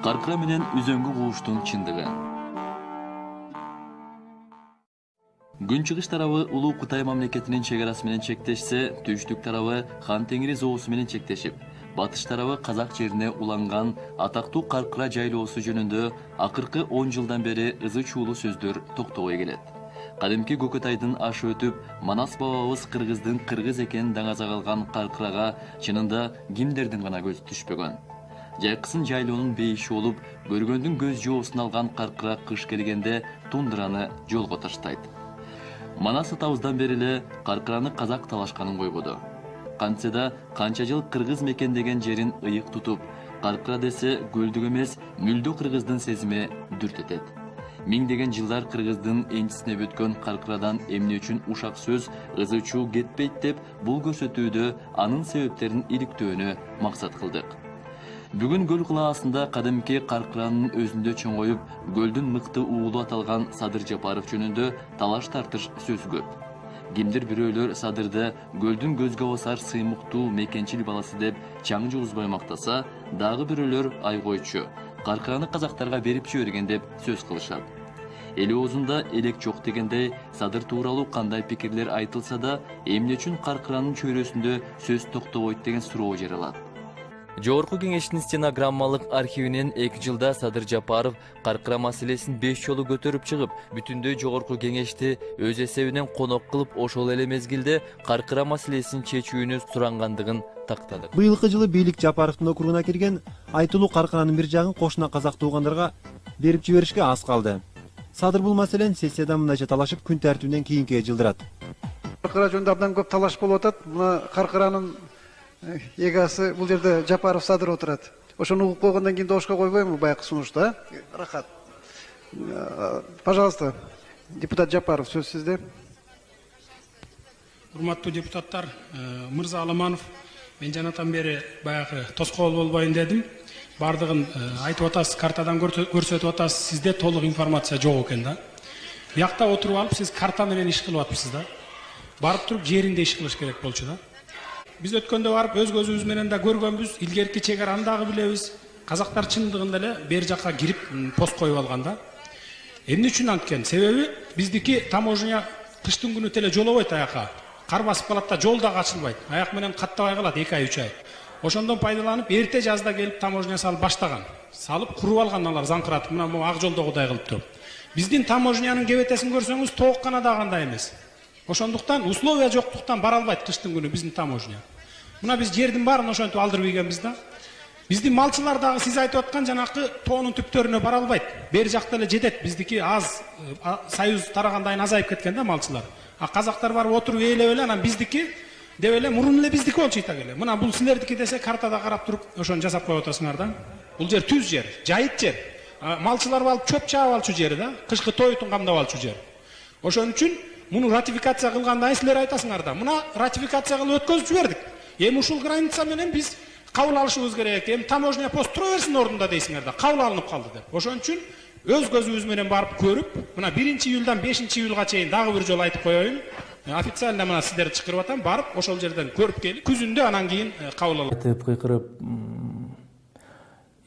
Каркыра менен үзөңгү кууштун чындыгы. Күнчыгыш тарабы Улуу Кытай мамлекетинин чегарасы менен чектешсе, түштүк тарабы Хан Теңири зоосу менен чектешип, батыш тарабы Казак жерине уланган атактуу Каркыра жайлоосу жөнүндө акыркы 10 жылдан бери ызы чуулуу сөздөр токтобой келет. Кадимки Көкөтайдын ашы өтүп, Манас бабабыз кыргыздын кыргыз экенин даңаза калган Каркырага чынында кимдердин гана көзү түшпөгөн. Жайкысын жайлоонун бейиши болуп, көргөндүн көз жоосун алган Каркыра кыш келгенде тундраны жолго таштайт. Манас атабыздан бери эле Каркыраны казак талашканын койбоду. Кантсе да канча жыл кыргыз мекендеген жерин ыйык тутуп, Каркыра десе көлдүк эмес, мүлдө кыргыздын сезими дүрт этет. Миңдеген жылдар кыргыздын энчисине бүткөн Каркырадан эмне үчүн ушак сөз ызы чуу кетпейт деп бул көрсөтүүдө анын себептерин иликтөөнү максат кылдык. Бүгүн көл кылаасында кадимки Каркыранын өзүндө чоңоюп, көлдүн мыкты уулу аталган Садыр Жапаров жөнүндө талаш тартыш сөз көп. Кимдир бирөөлөр Садырды көлдүн көзгө басар сыймыктуу мекенчил баласы деп чаң жугузбай мактаса, дагы бирөөлөр айгойчу, Каркыраны казактарга берип жиберген деп сөз кылышат. Эл оозунда элек жок дегендей, Садыр тууралуу кандай пикирлер айтылса да, эмне үчүн Каркыранын чөйрөсүндө сөз токтобойт деген суроо жаралат. Жогорку кеңештин стенограммалык архивинен 2 жылда Садыр Жапаров Каркыра маселесин 5 жолу көтөрүп чыгып, бүтүндөй жогорку кеңешти өз эсебинен конок кылып, ошол эле мезгилде Каркыра маселесин чечүүнү сурангандыгын тактады. Быйылкы жылы бийлик Жапаровдун округуна кирген айтылуу Каркыранын бир жагын кошуна казак туугандарга берип жиберишке аз калды. Садыр бул маселени сессияда мындайча талашып, күн тартибинен кийинкиге жылдырат. Каркыра жөнүндө абдан көп талаш болуп атат. Мына Каркыранын эгасы бул жерде Жапаров Садыр отурат. Ошону угуп койгондон кийин добушка койбоймунбу байкы сунушта? Рахат. Пожалуйста, депутат Жапаров, сөз сизде. Урматтуу депутаттар, Мырза Аламанов, мен жанатан бери баягы тоскоол болбойн дедим. Бардыгын айтып атасыз, картадан көрсөтүп атасыз, сизде толук информация жок экен да. Биякта отуруп алып, сиз карта менен иш кылып атыпсыз да. Барып туруп жеринде иш кылыш керек болчу да. Биз өткөндө барып өз көзүбүз менен да көргөнбүз, илгерки чегараны дагы билебиз. Казактар чындыгында эле бер жакка кирип пост коюп алган да. Эмне үчүн анткен? Себеби биздики таможня кыштын күнү теле жолобойт аяка. Кар басып калат да, жол дагы ачылбайт. Аяк менен каттабай калат 2 ай 3 ай. Ошондон пайдаланып эрте жазда келип таможня салып баштаган. Салып куруп алган алар заңкыратып, мына могу ак жолдогудай кылып туруп. Биздин таможнянын кебетесин көрсөңүз тоок гана да кандай эмес. Ошондуктан условия жоктуктан бара албайт кыштын күнү биздин таможня. Мына биз жердин баарын ошентип алдырып ийгенбиз да. Биздин малчылар дагы сиз айтып аткан жанакы тоонун түптөрүнө бара албайт. Бери жакта эле жетет. Биздики аз союз тарагандайын азайып кеткен да малчылар. А казактар барып отуруп ээлеп эле, анан биздики деп эле мурун эле биздики болчу так эле. Мына бул силердики десе картада карап туруп ошону жасап коюп атасыңар да. Бул жер түз жер, жайыт жер. Малчылар алып чөп чаап алчу жери да, кышкы тойтун камдап алчу жер. Ошон үчүн муну ратификация кылгандан силер айтасыңар да. Мына ратификация кылып өткөзүп жибердик. Эми ушул граница менен биз кабыл алышыбыз керек. Эми таможня пост тура берсин ордунда дейсиңер да. Кабыл алынып калды деп. Ошон үчүн өз көзүбүз менен барып көрүп, мына 1-июлдан 5-июлга чейин дагы бир жолу айтып коеюн. Официально мына сиздерди чакырып атам, барып ошол жерден көрүп келип, күзүндө анан кийин кабыл алат. Айтып кыйкырып,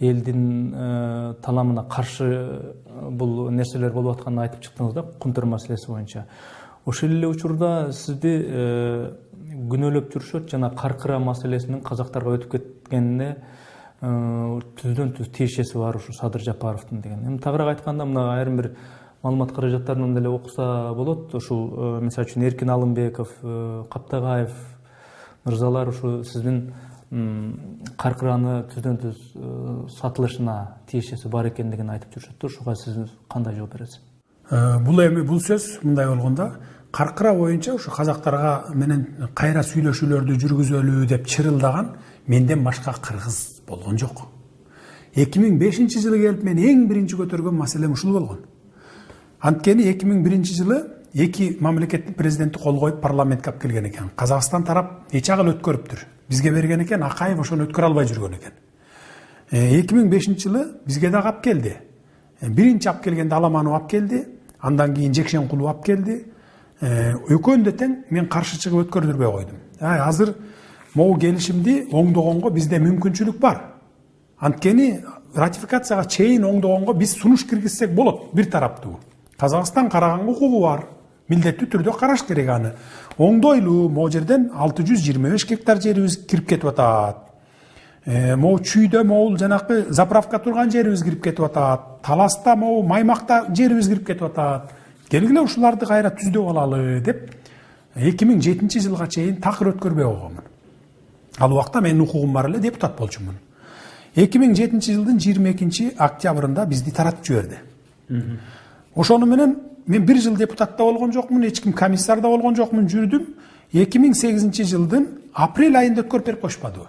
элдин таламына каршы бул нерселер болуп атканын айтып чыктыңыз да, Кунтур маселеси боюнча. Ошол эле учурда сизди күнөөлөп жүрүшөт, жана Каркыра маселесинин казактарга өтүп кеткенине түздөн түз тиешеси бар ушу Садыр Жапаровдун деген. Эми тагыраак айтканда, мына айрым бир маалымат каражаттарынан деле окуса болот. Ушул мисалы үчүн Эркин Алымбеков, Каптагаев мырзалар ушу сиздин Каркыраны түздөн түз сатылышына тиешеси бар экендигин айтып жүрүшөт. Ушуга сиз кандай жооп бересиз? Бул сөз мындай болгондо, Каркыра боюнча ушу казактарга менен кайра сүйлөшүүлөрдү жүргүзөлү деп чырылдаган менден башка кыргыз болгон жок. 2005-жылы келип мен эң биринчи көтөргөн маселем ушул болгон. Анткени 2001-жылы эки мамлекеттин президенти кол коюп парламентке алып келген экен. Казакстан тарап нече агыл өткөрүптүр. Бизге берген экен, Акаев ошону өткөрө албай жүргөн экен. 2005-жылы бизге дагы алып келди. Биринчи алып келгенде Аламанов алып келди, андан кийин Жекшенкулов алып келди. Экөөнү да тең мен каршы чыгып өткөрдүрбөй койдум. Азыр могу келишимди оңдогонго бизде мүмкүнчүлүк бар. Анткени ратификацияга чейин оңдогонго биз сунуш киргизсек болот, бир тараптуу. Казакстан караганга укугу бар. Милдеттүү түрдө караш керек аны. Оңдойлуу, могу жерден 625 гектар жерибиз кирип кетип атат. Могу Чүйдө могул жанакы заправка турган жерибиз кирип кетип атат. Таласта могу Маймакта жерибиз кирип кетип атат. Келгиле ушуларды кайра түздөп алалы деп 2007 жылга чейин такыр өткөрбөй койгонмун. Ал убакта менин укугум бар эле, депутат болчумун. 2007 жылдын 22 октябрында бизди таратып жиберди. Ошону менен мен 1 жыл депутатта болгон жокмун, эч ким комиссарда болгон жокмун, жүрдүм. 2008 жылдын апрель айында өткөрүп берип коюшпадыбы?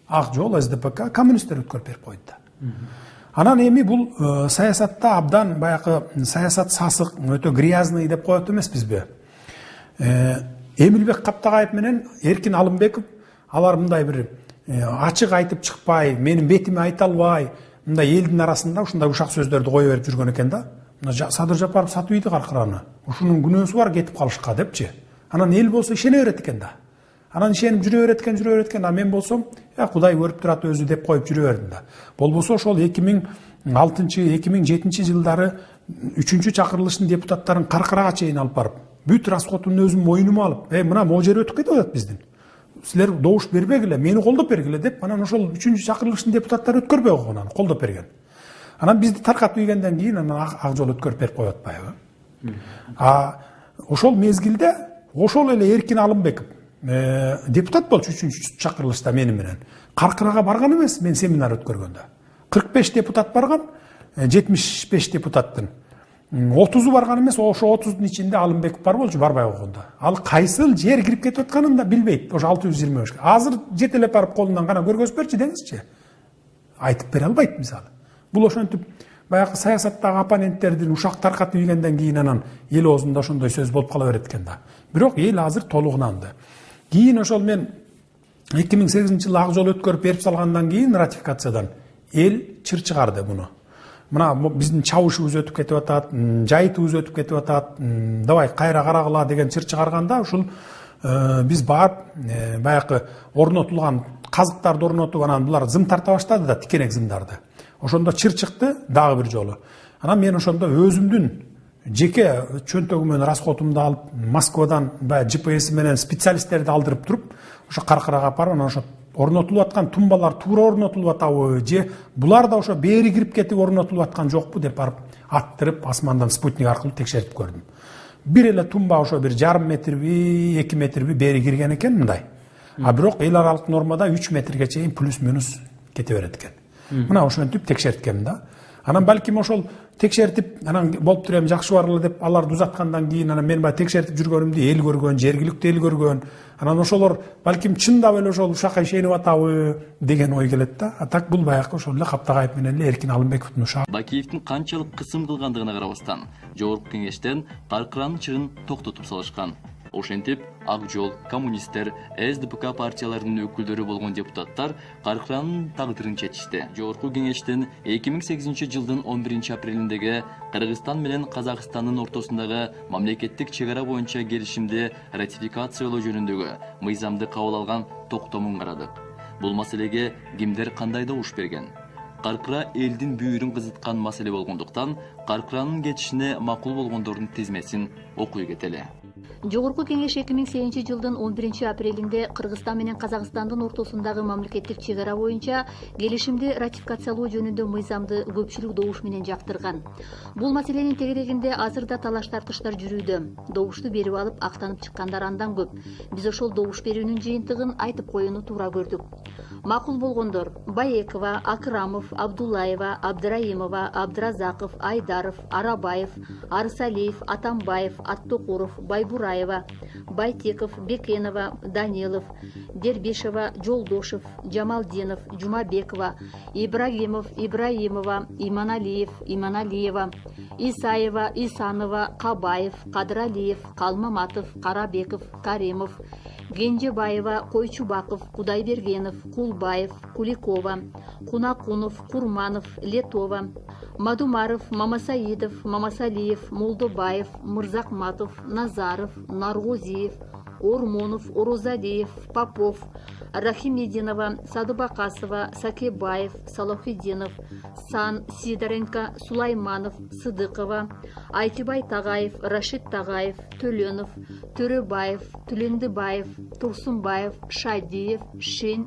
Ак жол, СДПК, коммунисттер өткөрүп берип койду да. Анан эми бул саясатта абдан баягы саясат сасык, өтө грязный деп коет эмеспизби? Эмилбек Каптагаев менен Эркин Алымбеков алар мындай бир ачык айтып чыкпай, менин бетиме айта албай, мындай элдин арасында ушундай ушак сөздөрдү кое берип жүргөн экен да. Садыр Жапаров сатып ийди каркыраны. Ушунун күнөөсү бар кетип калышка депчи. Анан эл болсо ишене берет экен да. Анан ишенип жүрө берет экен, а мен болсом, Кудай көрүп турат өзү деп коюп жүрө бердим да. Болбосо ошол 2006-2007 жылдары 3-чү чакырылыштын депутаттарын каркырага чейин алып барып, бүт расходун өзүм мойнума алып, мына могу жер өтүп кетип атат биздин. Силер добуш бербегиле, мени колдоп бергиле деп, анан ошол 3-чү чакырылыштын депутаттары өткөрбөй койгон, аны колдоп берген. Анан бизди таркатып ийгенден кийин анан ак жол өткөрүп берип коюп атпайбы? Ошол мезгилде ошол эле Эркин Алымбеков депутат болчу 3-чү чакырылышта менин менен. Каркырага барган эмес, мен семинар өткөргөндө. 45 депутат барган, 75 депутаттын 30'u барган эмес, ошо 30'дун ичинде Алымбеков бар болчу, барбай койгондо. Ал кайсыл жер кирип кетип атканын да билбейт. Ошо 625. Азыр жетелеп барып колунан гана көргөзүп берчи деңизчи. Айтып бере албайт мисалы. Бул ошентип баягы саясаттагы оппоненттердин ушак таркатып ийгенден кийин анан эл оозунда ошондой сөз болуп кала берет экен да. Бирок эл азыр толугунанды. Кийин ошол мен 2008 жылы ак жол өткөрүп берип салгандан кийин ратификациядан эл чыр чыгарды буну. Мына биздин чабышыбыз өтүп кетип атат, жайытыбыз өтүп кетип атат, давай кайра карагыла деген чыр чыгарганда ушул биз барып баягы орнотулган казыктарды орнотуп анан булар зым тарта баштады да, тикенек зымдарды. Ошондо чыр чыкты дагы бир жолу. Анан мен ошондо өзүмдүн жеке чөнтөгүмөн расходумду алып Москвадан баягы GPS менен специалисттерди алдырып туруп ошо каркырага барып анан ошо орнотулуп аткан тумбалар туура орнотулуп атабы же булар да ошо бери кирип кетип орнотулуп аткан жокпу деп барып аттырып асмандан спутник аркылуу текшерип көрдүм. Бир эле тумба ошо бир жарым метрби 2 метрби бери кирген экен мындай. А бирок эл аралык нормада 3 метрге чейин плюс минус кете берет экен. Мына ошентип текшерткем да. Анан балким ошол текшертип анан болуп турем жакшы барлы деп аларды узаткандан кийин анан мен баягы текшертип жүргөнүмдү эл көргөн, жергиликтүү эл көргөн. Анан ошолор балким чындап эле ошол ушакка ишенип атабы деген ой келет да. А так бул баягы ошол эле Каптагаев менен эле Эркин Алымбековдун ушак. Бакиевдин канчалык кысым кылгандыгына карабастан, жогорку кеңештен каркыранын чыгын токтотуп салышкан. Ошентип, Ак жол, коммунисттер, СДПК партияларынын өкүлдөрү болгон депутаттар каркыранын тагдырын чечишти. Жогорку кеңештен 2008 жылдын 11 апрелиндеги Кыргызстан менен Казакстандын ортосундагы мамлекеттик чегара боюнча келишимди ратификациялоо жөнүндөгү мыйзамды кабыл алган токтомун карадык. Бул маселеге кимдер кандай добуш берген? Каркыра элдин бүйүрүн кызыткан маселе болгондуктан, каркыранын кетишине макул болгондордун тизмесин окуй кетели. Жогорку кеңеш 2008 жылдын 11 апрелинде Кыргызстан менен Казакстандын ортосундагы мамлекеттик чегара боюнча келишимди ратификациялоо жөнүндө мыйзамды көпчүлүк добуш менен жактырган. Бул маселенин тегерегинде азырда талаш тартыштар жүрүүдө. Добушту берип алып актанып чыккандар андан көп. Биз ошол добуш берүүнүн жыйынтыгын айтып коюуну туура көрдүк. Макул болгондор: Баекова, Акрамов, Абдуллаева, Абдыраимова, Абдыразаков, Айдаров, Арабаев, Арысалиев, Атамбаев, Аттокуров, Байбураева, Байтеков, Бекенова, Данилов, Дербишева, Жолдошев, Джамалдинов, Жумабекова, Ибрагимов, Ибраимова, Иманалиев, Иманалиева, Исаева, Исанова, Кабаев, Кадралиев, Калмаматов, Карабеков, Каримов, Генжебаева, Койчубаков, Кудайбергенов, Кулбаев, Куликова, Кунакунов, Курманов, Летова, Мадумаров, Мамасаидов, Мамасалиев, Молдобаев, Мырзакматов, Назаров, Наргозиев, Ормонов, Орозадеев, Попов, Рахимединова, Садыбакасова, Сакебаев, Салахиддинов, Сан, Сидоренко, Сулайманов, Сыдыкова, Айтибай Тагаев, Рашид Тагаев, Төленов, Төрөбаев, Түлендібаев, Турсунбаев, Шадиев, Шен,